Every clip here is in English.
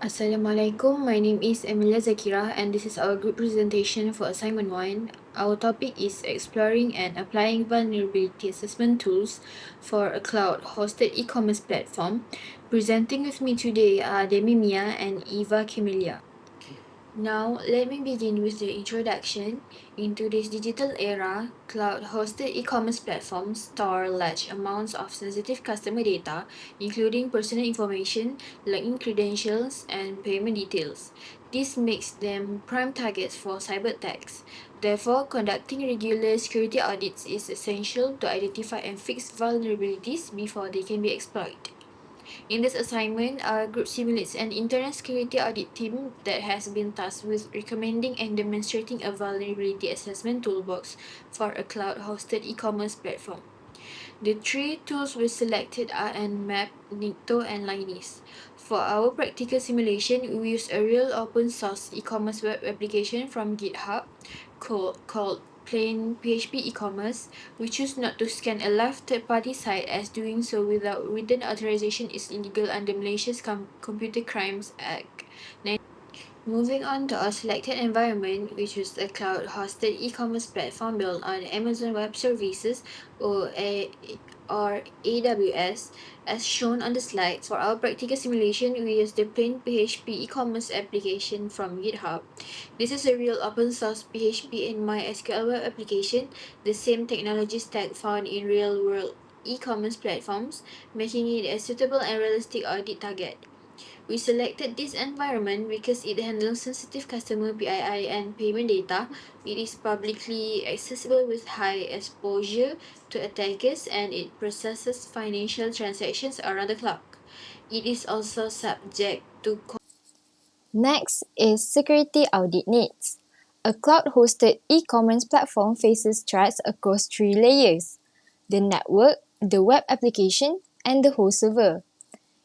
Assalamualaikum, my name is AMELIA ZAKIRAH and this is our group presentation for assignment 1. Our topic is exploring and applying vulnerability assessment tools for a cloud-hosted e-commerce platform. Presenting with me today are DEMI and Eva CAMELLIA. Now, let me begin with the introduction. In today's digital era, cloud-hosted e-commerce platforms store large amounts of sensitive customer data, including personal information, login credentials, and payment details. This makes them prime targets for cyber attacks. Therefore, conducting regular security audits is essential to identify and fix vulnerabilities before they can be exploited. In this assignment, our group simulates an internal security audit team that has been tasked with recommending and demonstrating a vulnerability assessment toolbox for a cloud-hosted e-commerce platform. The three tools we selected are ANMAP, NICTO, and Linus. For our practical simulation, we use a real open-source e-commerce web application from GitHub called Plain PHP e-commerce. We choose not to scan a live third-party site, as doing so without written authorization is illegal under Malaysia's Computer Crimes Act. Moving on to our selected environment, which is a cloud-hosted e-commerce platform built on Amazon Web Services or AWS. As shown on the slide, for our practical simulation, we use the plain PHP e-commerce application from GitHub. This is a real open-source PHP and MySQL web application, the same technology stack found in real-world e-commerce platforms, making it a suitable and realistic audit target. We selected this environment because it handles sensitive customer PII and payment data. It is publicly accessible with high exposure to attackers, and it processes financial transactions around the clock. It is also subject to Next is security audit needs. A cloud-hosted e-commerce platform faces threats across three layers: the network, the web application, and the host server.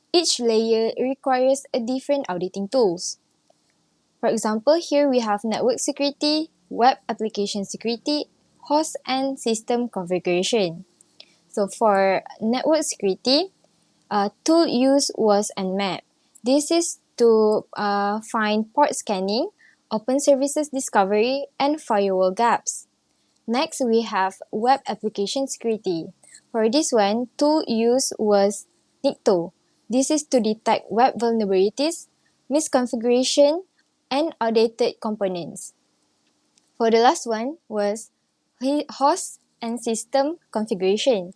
Each layer requires a different auditing tools. For example, here we have network security, web application security, host and system configuration. So for network security, tool used was Nmap. This is to find port scanning, open services discovery, and firewall gaps. Next, we have web application security. For this one, tool used was NICTO. This is to detect web vulnerabilities, misconfiguration, and outdated components. For the last one was host and system configuration.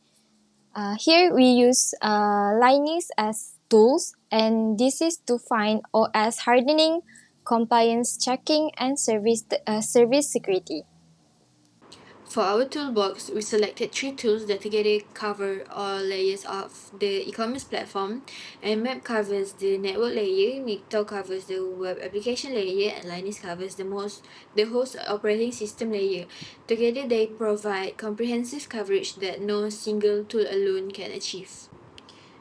Here we use Linus as tools, and this is to find OS hardening, compliance checking, and service security. For our toolbox, we selected three tools that together cover all layers of the e-commerce platform. Nmap covers the network layer, NICTO covers the web application layer, and Linus covers the host operating system layer. Together, they provide comprehensive coverage that no single tool alone can achieve.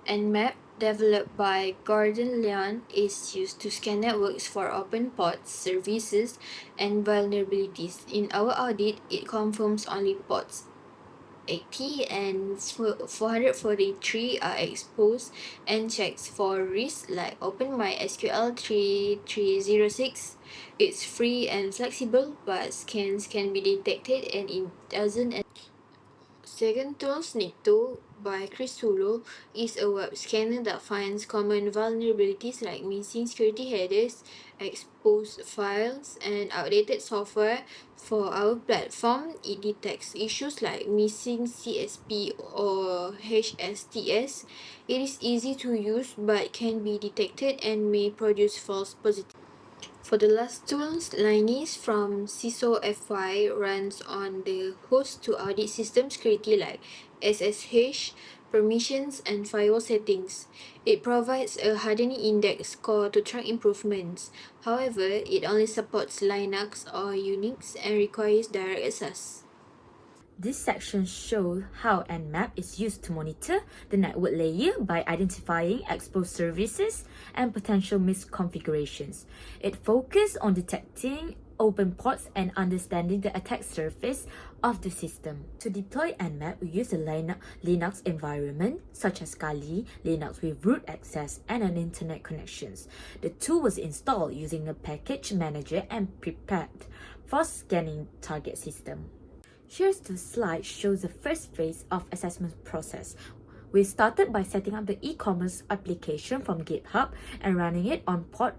Nmap, developed by Gordon Leon, is used to scan networks for open ports, services, and vulnerabilities. In our audit, it confirms only ports 80 and 443 are exposed and checks for risks like OpenMySQL 3306. It's free and flexible, but scans can be detected and it doesn't. Second tool, Sneak2 by Chris Sulo, is a web scanner that finds common vulnerabilities like missing security headers, exposed files, and outdated software. For our platform, it detects issues like missing CSP or HSTS. It is easy to use but can be detected and may produce false positives. For the last tools, Linus from CISO FY runs on the host to audit system security like SSH, permissions, and firewall settings. It provides a hardening index score to track improvements. However, it only supports Linux or Unix and requires direct access. This section shows how Nmap is used to monitor the network layer by identifying exposed services and potential misconfigurations. It focuses on detecting open ports and understanding the attack surface of the system. To deploy Nmap, we use a Linux environment such as Kali Linux with root access and an internet connections. The tool was installed using a package manager and prepared for scanning target system. Here's the slide shows the first phase of assessment process. We started by setting up the e-commerce application from GitHub and running it on port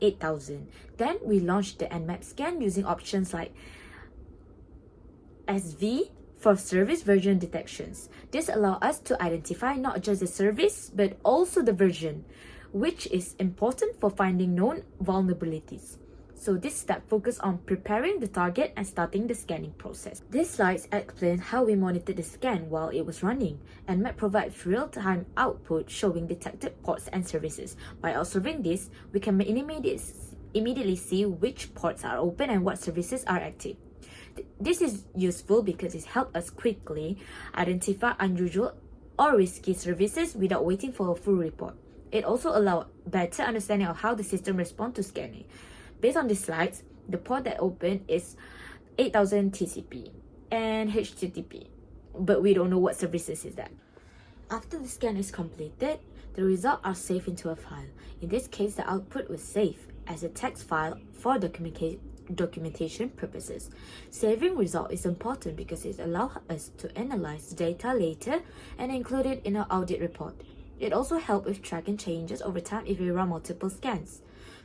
8000. Then we launched the Nmap scan using options like SV for service version detections. This allows us to identify not just the service but also the version, which is important for finding known vulnerabilities. So this step focuses on preparing the target and starting the scanning process. This slide explains how we monitored the scan while it was running. Nmap provides real-time output showing detected ports and services. By observing this, we can immediately see which ports are open and what services are active. This is useful because it helps us quickly identify unusual or risky services without waiting for a full report. It also allows better understanding of how the system responds to scanning. Based on these slides, the port that opened is 8000 TCP and HTTP, but we don't know what services is that. After the scan is completed, the results are saved into a file. In this case, the output was saved as a text file for documentation purposes. Saving result is important because it allows us to analyze the data later and include it in our audit report. It also helps with tracking changes over time if we run multiple scans.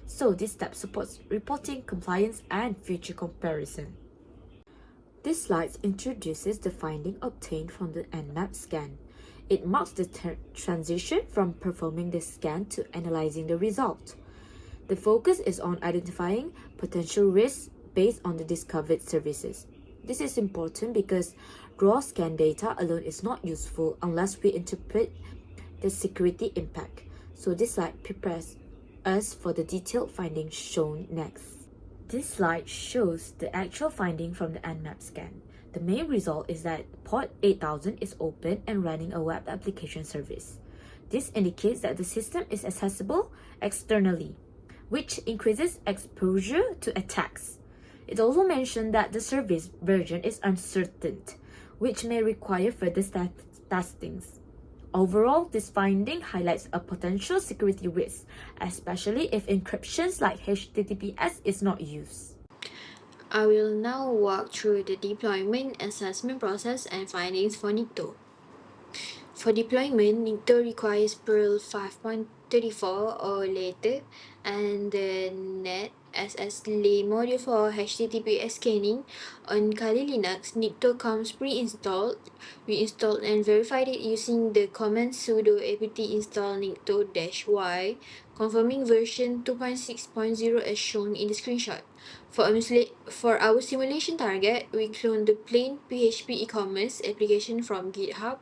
So this step supports reporting, compliance, and future comparison. This slide introduces the finding obtained from the Nmap scan. It marks the transition from performing the scan to analyzing the result. The focus is on identifying potential risks based on the discovered services. This is important because raw scan data alone is not useful unless we interpret the security impact. So this slide prepares us for the detailed findings shown next. This slide shows the actual finding from the Nmap scan. The main result is that port 8000 is open and running a web application service. This indicates that the system is accessible externally, which increases exposure to attacks. It also mentioned that the service version is uncertain, which may require further testings. Overall, this finding highlights a potential security risk, especially if encryptions like HTTPS is not used. I will now walk through the deployment, assessment process, and findings for Nikto. For deployment, Nikto requires Perl 5.34 or later, and the NET SSLay module for HTTPS scanning. On Kali Linux, Nikto comes pre-installed. We installed and verified it using the command sudo apt install nikto-y, confirming version 2.6.0 as shown in the screenshot. For our simulation target, we cloned the plain PHP e-commerce application from GitHub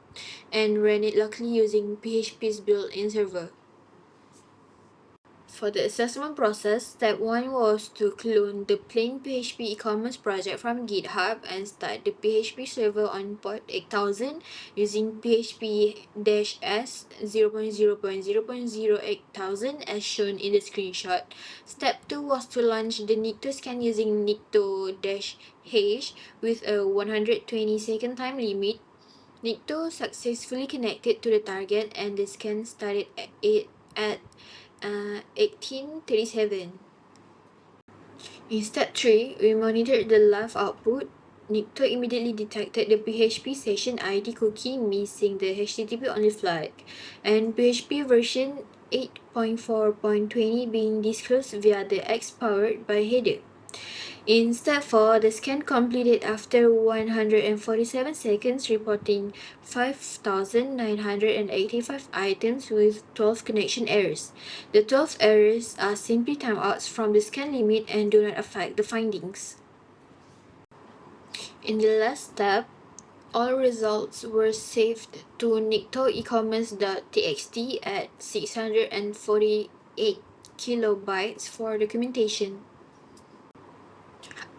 and ran it locally using PHP's built-in server. For the assessment process, step 1 was to clone the plain PHP e-commerce project from GitHub and start the PHP server on port 8000 using PHP-S 0.0.0.08000 as shown in the screenshot. Step 2 was to launch the Nikto scan using Nikto-H with a 120-second time limit. Nikto successfully connected to the target and the scan started at 1837. In step 3, we monitored the live output. Nikto immediately detected the PHP session ID cookie missing the HTTP-only flag and PHP version 8.4.20 being disclosed via the X powered by header. In step 4, the scan completed after 147 seconds, reporting 5,985 items with 12 connection errors. The 12 errors are simply timeouts from the scan limit and do not affect the findings. In the last step, all results were saved to niktoecommerce.txt at 648 kilobytes for documentation.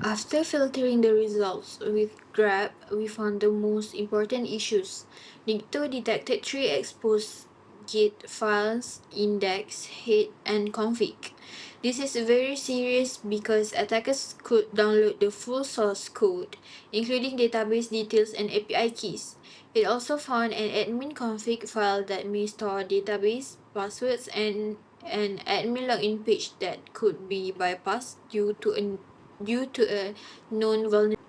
After filtering the results with grep, we found the most important issues. Nikto detected 3 exposed Git files, index, head, and config. This is very serious because attackers could download the full source code, including database details and API keys. It also found an admin config file that may store database passwords and an admin login page that could be bypassed due to a known vulnerability.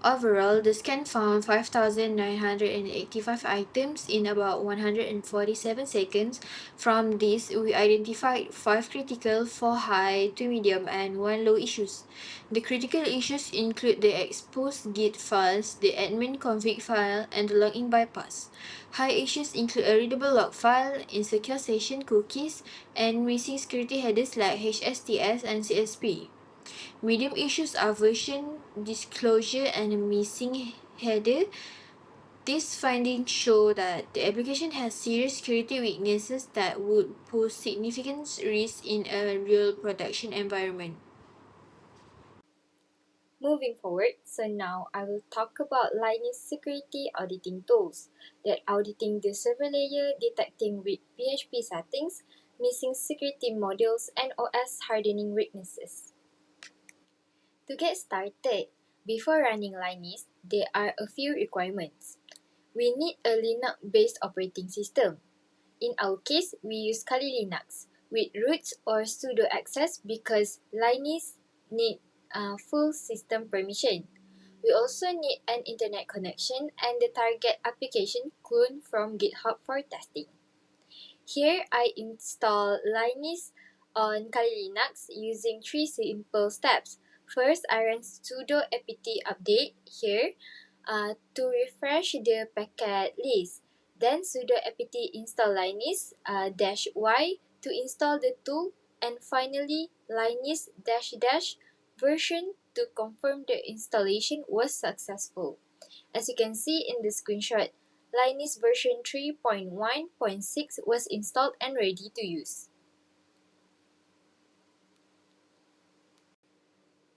Overall, the scan found 5,985 items in about 147 seconds. From this, we identified 5 critical, 4 high, 2 medium, and 1 low issues. The critical issues include the exposed Git files, the admin config file, and the login bypass. High issues include a readable log file, insecure session cookies, and missing security headers like HSTS and CSP. Medium issues are version disclosure and a missing header. These findings show that the application has serious security weaknesses that would pose significant risks in a real production environment. Moving forward, so now I will talk about Linus security auditing tools that auditing the server layer, detecting weak PHP settings, missing security modules, and OS hardening weaknesses. To get started, before running Linus, there are a few requirements. We need a Linux-based operating system. In our case, we use Kali Linux with root or sudo access because Linus need full system permission. We also need an internet connection and the target application clone from GitHub for testing. Here, I install Linus on Kali Linux using 3 simple steps. First, I run sudo apt update here to refresh the packet list. Then sudo apt install Linus -y to install the tool, and finally Linus ---- version to confirm the installation was successful. As you can see in the screenshot, Linus version 3.1.6 was installed and ready to use.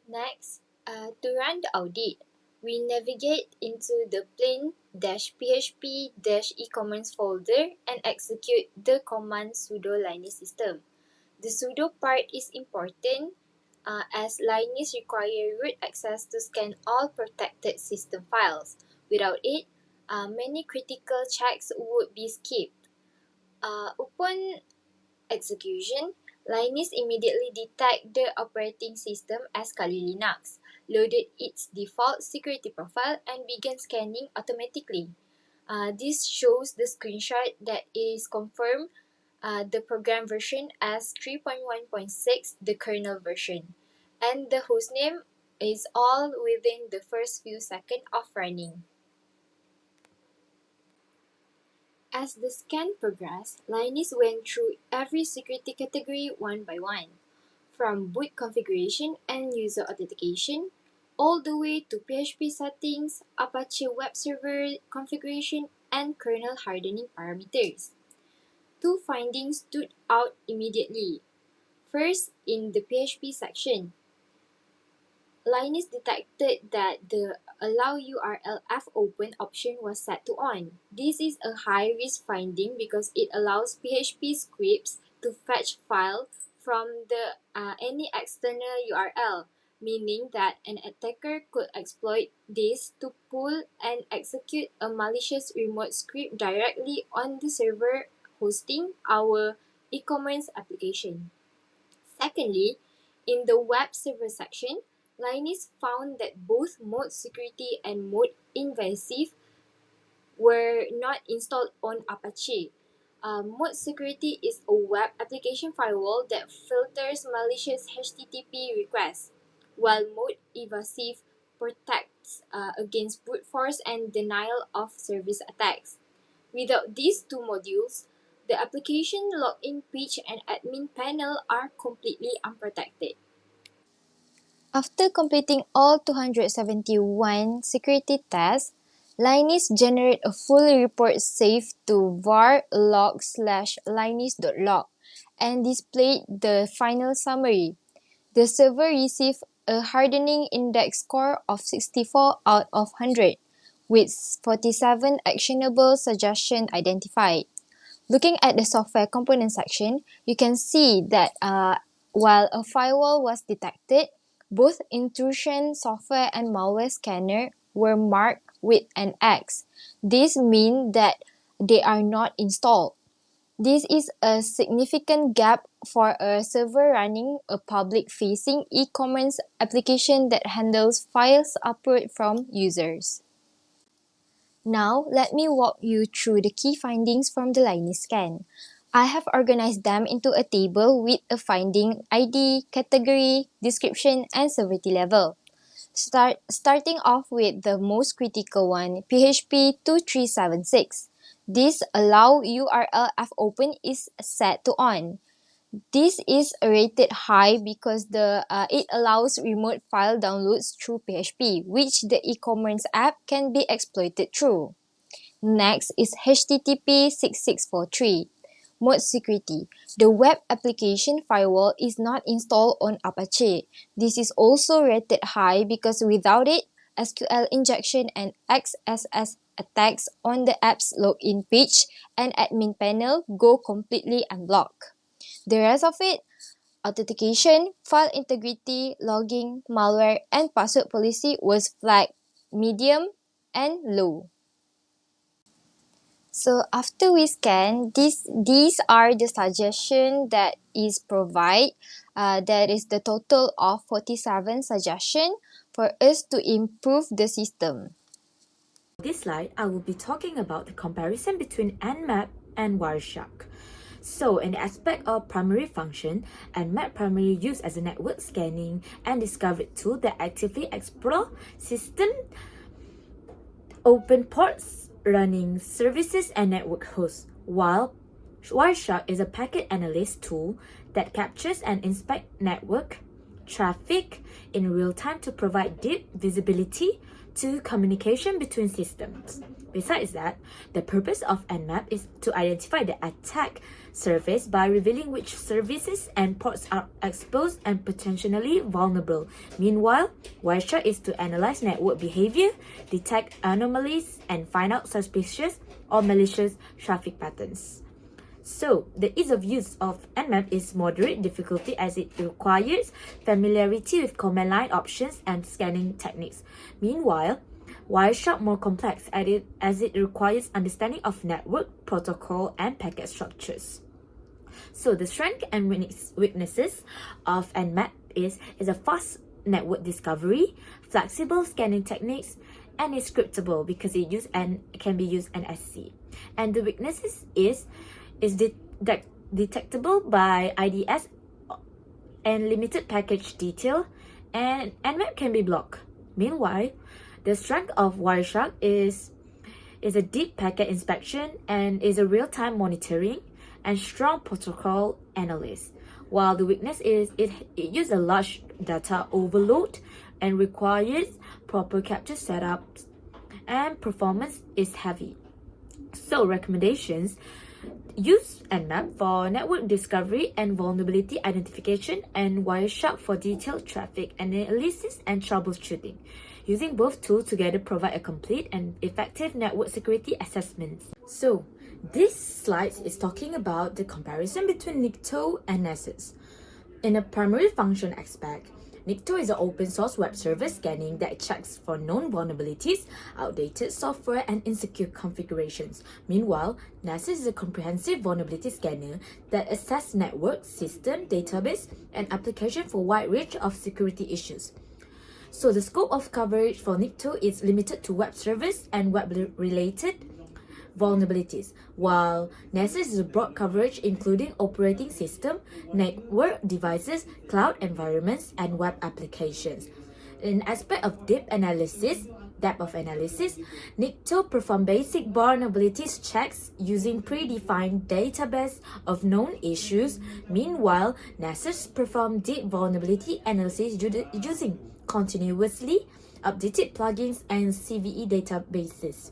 Next, to run the audit, we navigate into the plain-php-ecommerce folder and execute the command sudo linus system. The sudo part is important as Linus requires root access to scan all protected system files. Without it, many critical checks would be skipped. Upon execution, Linus immediately detected the operating system as Kali Linux, loaded its default security profile, and began scanning automatically. This shows the screenshot that is confirmed the program version as 3.1.6, the kernel version, and the hostname is all within the first few seconds of running. As the scan progressed, Linus went through every security category one by one, from boot configuration and user authentication, all the way to PHP settings, Apache web server configuration, and kernel hardening parameters. Two findings stood out immediately. First, in the PHP section, Linus detected that the Allow URL fopen option was set to on. This is a high-risk finding because it allows PHP scripts to fetch file from any external URL, meaning that an attacker could exploit this to pull and execute a malicious remote script directly on the server hosting our e-commerce application. Secondly, in the web server section, Linus found that both mode security and mode invasive were not installed on Apache. Mode security is a web application firewall that filters malicious HTTP requests, while mode invasive protects against brute force and denial of service attacks. Without these two modules, the application login page and admin panel are completely unprotected. After completing all 271 security tests, Linus generated a full report saved to var log/linus.log and displayed the final summary. The server received a hardening index score of 64 out of 100, with 47 actionable suggestions identified. Looking at the software component section, you can see that while a firewall was detected, both intrusion software and malware scanner were marked with an X. This means that they are not installed. This is a significant gap for a server running a public-facing e-commerce application that handles files uploaded from users. Now, let me walk you through the key findings from the Linus scan. I have organized them into a table with a finding ID, category, description, and severity level. Starting off with the most critical one, PHP 2376. This allow URL F open is set to on. This is rated high because it allows remote file downloads through PHP, which the e-commerce app can be exploited through. Next is HTTP 6643. Mode security. The web application firewall is not installed on Apache. This is also rated high because without it, SQL injection and XSS attacks on the app's login page and admin panel go completely unblocked. The rest of it, authentication, file integrity, logging, malware, and password policy was flagged medium and low. So after we scan, these are the suggestions that is provided. That is the total of 47 suggestions for us to improve the system. In this slide, I will be talking about the comparison between Nmap and Wireshark. So, in the aspect of primary function, Nmap primarily used as a network scanning and discovery tool that actively explore system open ports, running services and network hosts, while Wireshark is a packet analyst tool that captures and inspects network traffic in real time to provide deep visibility to communication between systems. Besides that, the purpose of Nmap is to identify the attack surface by revealing which services and ports are exposed and potentially vulnerable. Meanwhile, Wireshark is to analyze network behavior, detect anomalies, and find out suspicious or malicious traffic patterns. So, the ease of use of Nmap is moderate difficulty as it requires familiarity with command line options and scanning techniques. Meanwhile, Wireshark more complex as it requires understanding of network, protocol, and packet structures. So, the strength and weaknesses of Nmap is a fast network discovery, flexible scanning techniques, and is scriptable because it can be used NSC. And the weaknesses is detectable by IDS and limited package detail, and Nmap can be blocked. Meanwhile, the strength of Wireshark is a deep packet inspection and is a real-time monitoring and strong protocol analysis. While the weakness is it uses a large data overload and requires proper capture setups, and performance is heavy. So recommendations: use Nmap for network discovery and vulnerability identification, and Wireshark for detailed traffic analysis and troubleshooting. Using both tools together provide a complete and effective network security assessment. So, this slide is talking about the comparison between Nikto and Nessus. In a primary function aspect, Nikto is an open source web server scanning that checks for known vulnerabilities, outdated software, and insecure configurations. Meanwhile, Nessus is a comprehensive vulnerability scanner that assesses network, system, database, and application for a wide range of security issues. So the scope of coverage for Nikto is limited to web servers and web-related vulnerabilities, while Nessus is a broad coverage including operating system, network devices, cloud environments, and web applications. In aspect of depth of analysis, Nikto performs basic vulnerabilities checks using predefined database of known issues. Meanwhile, Nessus performs deep vulnerability analysis using continuously updated plugins and CVE databases.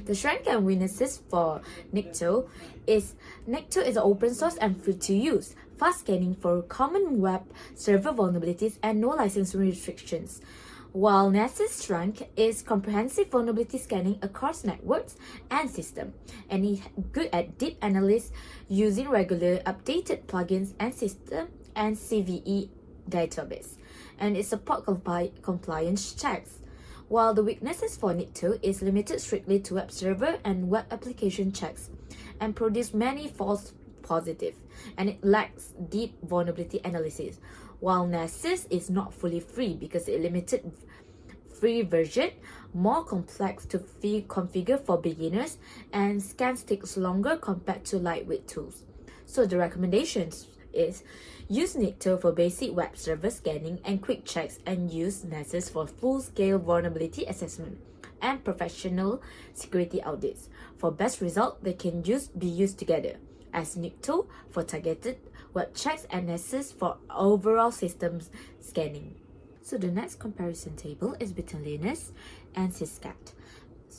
The strength and weaknesses for Nikto is an open source and free to use, fast scanning for common web server vulnerabilities and no licensing restrictions. While Nessus' strength is comprehensive vulnerability scanning across networks and systems, and is good at deep analysis using regular updated plugins and system and CVE database, and it supports compliance checks. While the weaknesses for NIC2 is limited strictly to web server and web application checks and produce many false positives, and it lacks deep vulnerability analysis, while NASIS is not fully free because it limited free version, more complex to configure for beginners, and scans takes longer compared to lightweight tools. So the recommendations is use NIC2 for basic web server scanning and quick checks, and use NASIS for full-scale vulnerability assessment and professional security audits. For best result, they can be used together as NIC2 for targeted web checks and NASIS for overall systems scanning. So the next comparison table is between Linux and Syscat.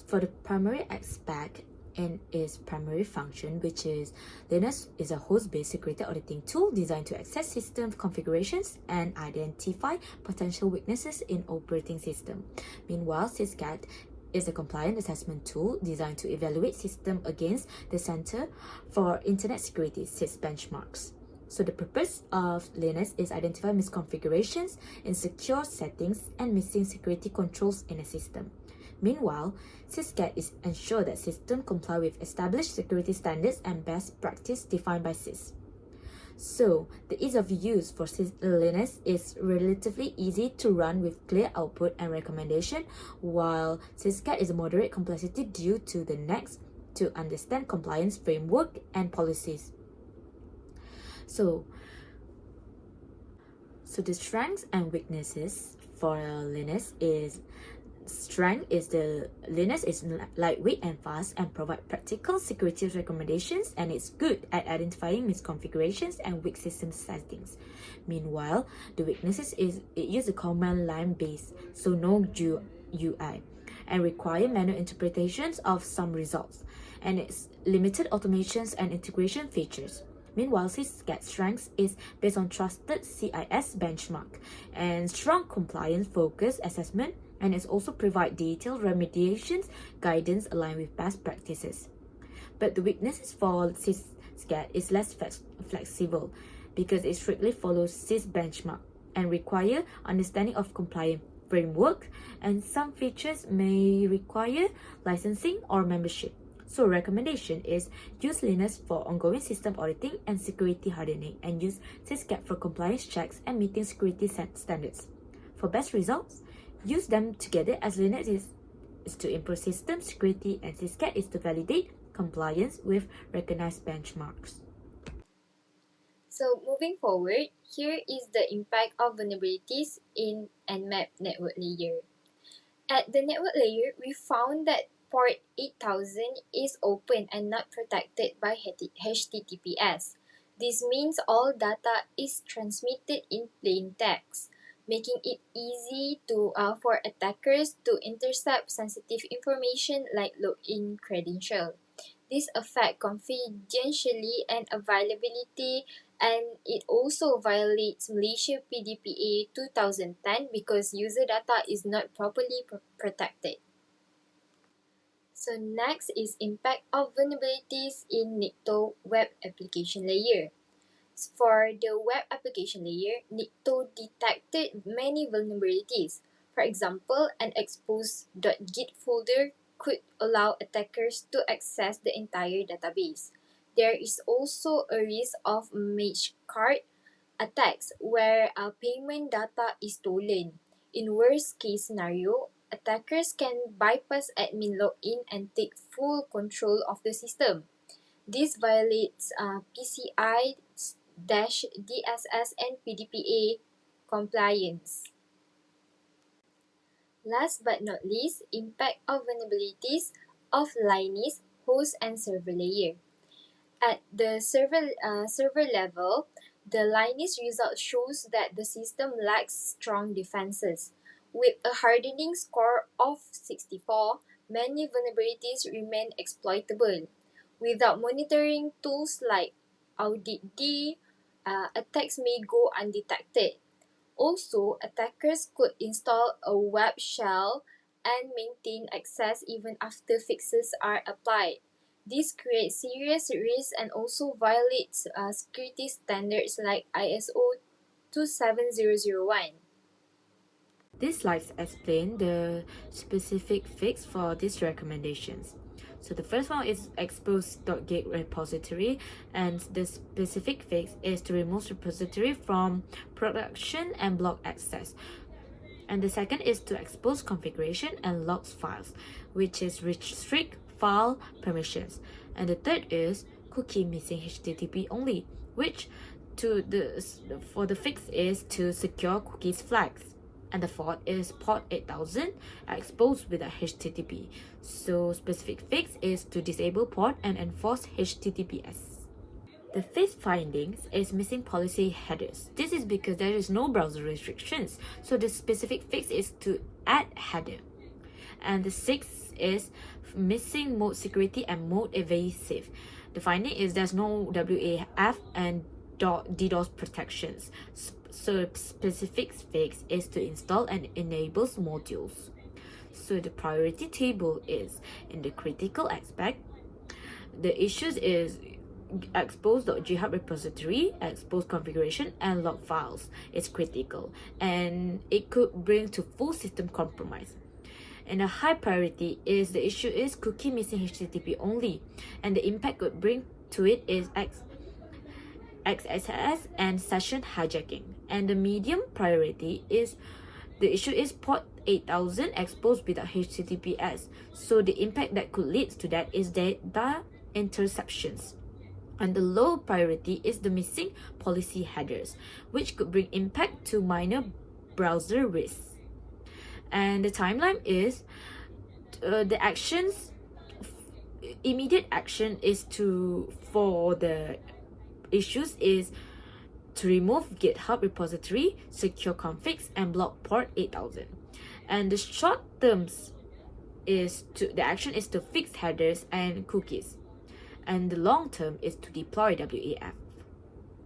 For the primary aspect and its primary function, which is Linux is a host-based security auditing tool designed to access system configurations and identify potential weaknesses in operating system. Meanwhile, Syscat is a compliant assessment tool designed to evaluate system against the Center for Internet Security (CIS) benchmarks. So the purpose of Linux is identify misconfigurations in secure settings and missing security controls in a system. Meanwhile, Syscat is ensure that systems comply with established security standards and best practice defined by CIS. So, the ease of use for Linux is relatively easy to run with clear output and recommendation, while Syscat is a moderate complexity due to the next to understand compliance framework and policies. So the strengths and weaknesses for Linux is the Linux is lightweight and fast and provide practical security recommendations, and it's good at identifying misconfigurations and weak system settings. Meanwhile, the weaknesses is it uses a command line base, so no UI, and require manual interpretations of some results, and its limited automations and integration features. Meanwhile, Syscat's strengths is based on trusted CIS benchmark and strong compliance-focused assessment, and it also provide detailed remediations guidance aligned with best practices. But the weaknesses for Syscat is less flexible because it strictly follows CIS benchmark and require understanding of compliance framework, and some features may require licensing or membership. So recommendation is use Linux for ongoing system auditing and security hardening, and use Syscat for compliance checks and meeting security standards. For best results, use them together as Linux is to improve system security and Syscat is to validate compliance with recognized benchmarks. So moving forward, here is the impact of vulnerabilities in Nmap network layer. At the network layer, we found that port 8000 is open and not protected by HTTPS. This means all data is transmitted in plain text, making it easy for attackers to intercept sensitive information like login credential. This affects confidentiality and availability, and it also violates Malaysia PDPA 2010 because user data is not properly protected. So next is impact of vulnerabilities in NICTO web application layer. For the web application layer, NICTO detected many vulnerabilities. For example, an expose.git folder could allow attackers to access the entire database. There is also a risk of match card attacks where payment data is stolen. In worst case scenario, attackers can bypass admin login and take full control of the system. This violates PCI-DSS and PDPA compliance. Last but not least, impact of vulnerabilities of Linux host and server layer. At the server level, the Linux result shows that the system lacks strong defenses. With a hardening score of 64, many vulnerabilities remain exploitable. Without monitoring tools like AuditD, attacks may go undetected. Also, attackers could install a web shell and maintain access even after fixes are applied. This creates serious risks and also violates security standards like ISO 27001. These slides explain the specific fix for these recommendations. So the first one is expose.git repository, and the specific fix is to remove repository from production and block access. And the second is to expose configuration and logs files, which is restrict file permissions. And the third is cookie missing HTTP only, which for the fix is to secure cookies flags. And the fourth is port 8000 exposed with a HTTP. So specific fix is to disable port and enforce HTTPS. The fifth findings is missing policy headers. This is because there is no browser restrictions. So the specific fix is to add header. And the sixth is missing mode security and mode evasive. The finding is there's no WAF and DDoS protections. So specific fix is to install and enable modules. So the priority table is in the critical aspect. The issues is expose.ghub repository, expose configuration and log files is critical, and it could bring to full system compromise. And a high priority is the issue is cookie missing HTTP only, and the impact could bring to it is XSS and session hijacking. And the medium priority is the issue is port 8000 exposed without HTTPS. So the impact that could lead to that is data interceptions. And the low priority is the missing policy headers, which could bring impact to minor browser risks. And the timeline is the actions. Immediate action is for the issues is to remove GitHub repository, secure configs, and block port 8000. And the short terms the action is to fix headers and cookies. And the long term is to deploy WAF.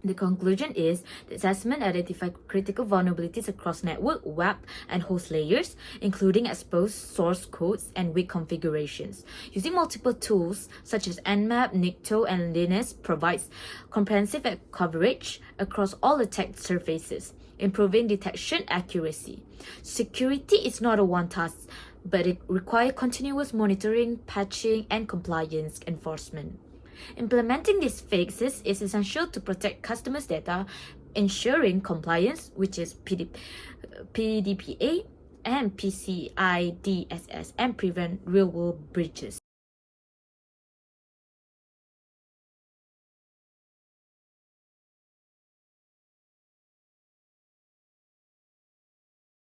The conclusion is the assessment identified critical vulnerabilities across network, web, and host layers, including exposed source codes and weak configurations. Using multiple tools such as Nmap, Nikto, and Linux provides comprehensive coverage across all attack surfaces, improving detection accuracy. Security is not a one task, but it requires continuous monitoring, patching, and compliance enforcement. Implementing these fixes is essential to protect customers' data, ensuring compliance, which is PDPA and PCI DSS, and prevent real-world breaches.